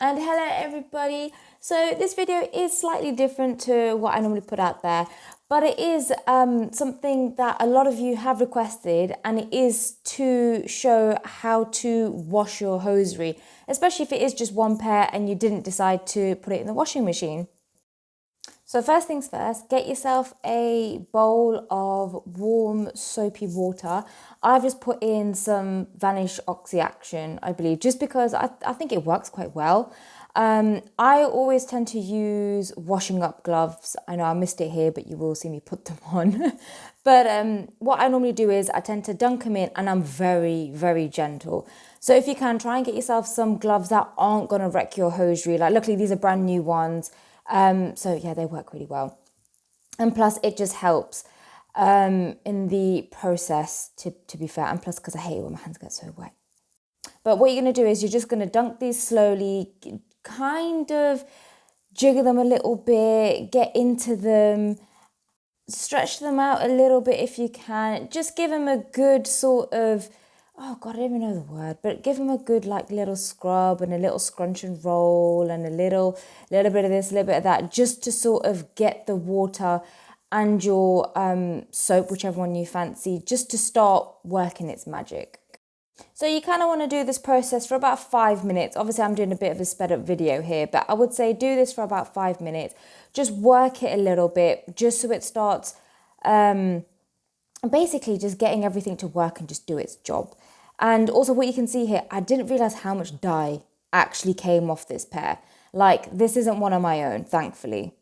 And hello everybody. So this video is slightly different to what I normally put out there, but it is something that a lot of you have requested, and it is to show how to wash your hosiery, especially if it is just one pair and you didn't decide to put it in the washing machine. So first things first, get yourself a bowl of warm soapy water. I've just put in some Vanish Oxy Action, I believe, just because I think it works quite well. I always tend to use washing up gloves. I know I missed it here, but you will see me put them on. But what I normally do is I tend to dunk them in, and I'm very, very gentle. So if you can, try and get yourself some gloves that aren't going to wreck your hosiery. Like, luckily, these are brand new ones. So yeah, they work really well. And plus it just helps in the process, to be fair. And plus, because I hate it when my hands get so wet. But what you're going to do is you're just going to dunk these slowly, kind of jiggle them a little bit, get into them, stretch them out a little bit if you can. Just give them a good sort of, oh God, I don't even know the word, but give them a good like little scrub and a little scrunch and roll and a little bit of this, a little bit of that, just to sort of get the water and your soap, whichever one you fancy, just to start working its magic. So you kind of want to do this process for about 5 minutes. Obviously, I'm doing a bit of a sped up video here, but I would say do this for about 5 minutes. Just work it a little bit, just so it starts basically just getting everything to work and just do its job. And also what you can see here, I didn't realize how much dye actually came off this pair. Like, this isn't one of my own, thankfully.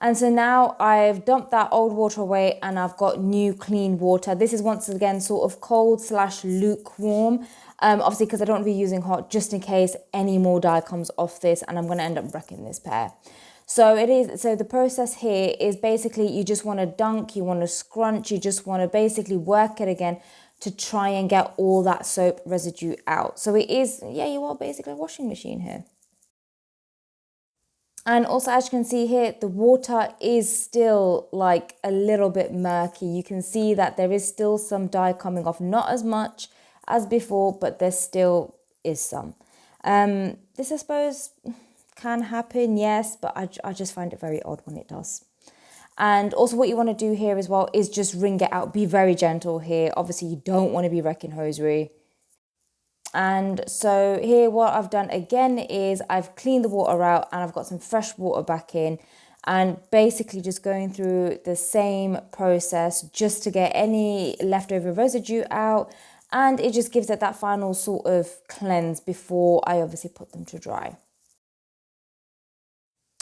And so now I've dumped that old water away and I've got new clean water. This is once again sort of cold / lukewarm. Obviously, because I don't want to be using hot, just in case any more dye comes off this and I'm going to end up wrecking this pair. So the process here is basically you just want to dunk, you want to scrunch, you just want to basically work it again to try and get all that soap residue out. So it is, yeah, you are basically a washing machine here. And also, as you can see here, the water is still like a little bit murky. You can see that there is still some dye coming off, not as much as before, but there still is some. This, I suppose, can happen, yes, but I just find it very odd when it does. And also what you want to do here as well is just wring it out. Be very gentle here. Obviously, you don't want to be wrecking hosiery. And so here what I've done again is I've cleaned the water out and I've got some fresh water back in, and basically just going through the same process just to get any leftover residue out, and it just gives it that final sort of cleanse before I obviously put them to dry.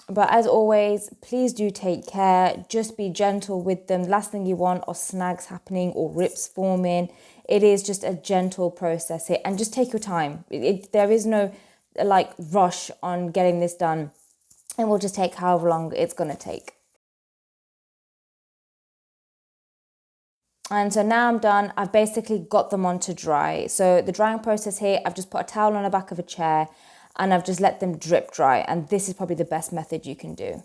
But as always, please do take care. Just be gentle with them. Last thing you want are snags happening or rips forming. It is just a gentle process here, and just take your time. There is no like rush on getting this done. It will just take however long it's going to take. And so now I'm done. I've basically got them on to dry. So the drying process here, I've just put a towel on the back of a chair and I've just let them drip dry. And this is probably the best method you can do.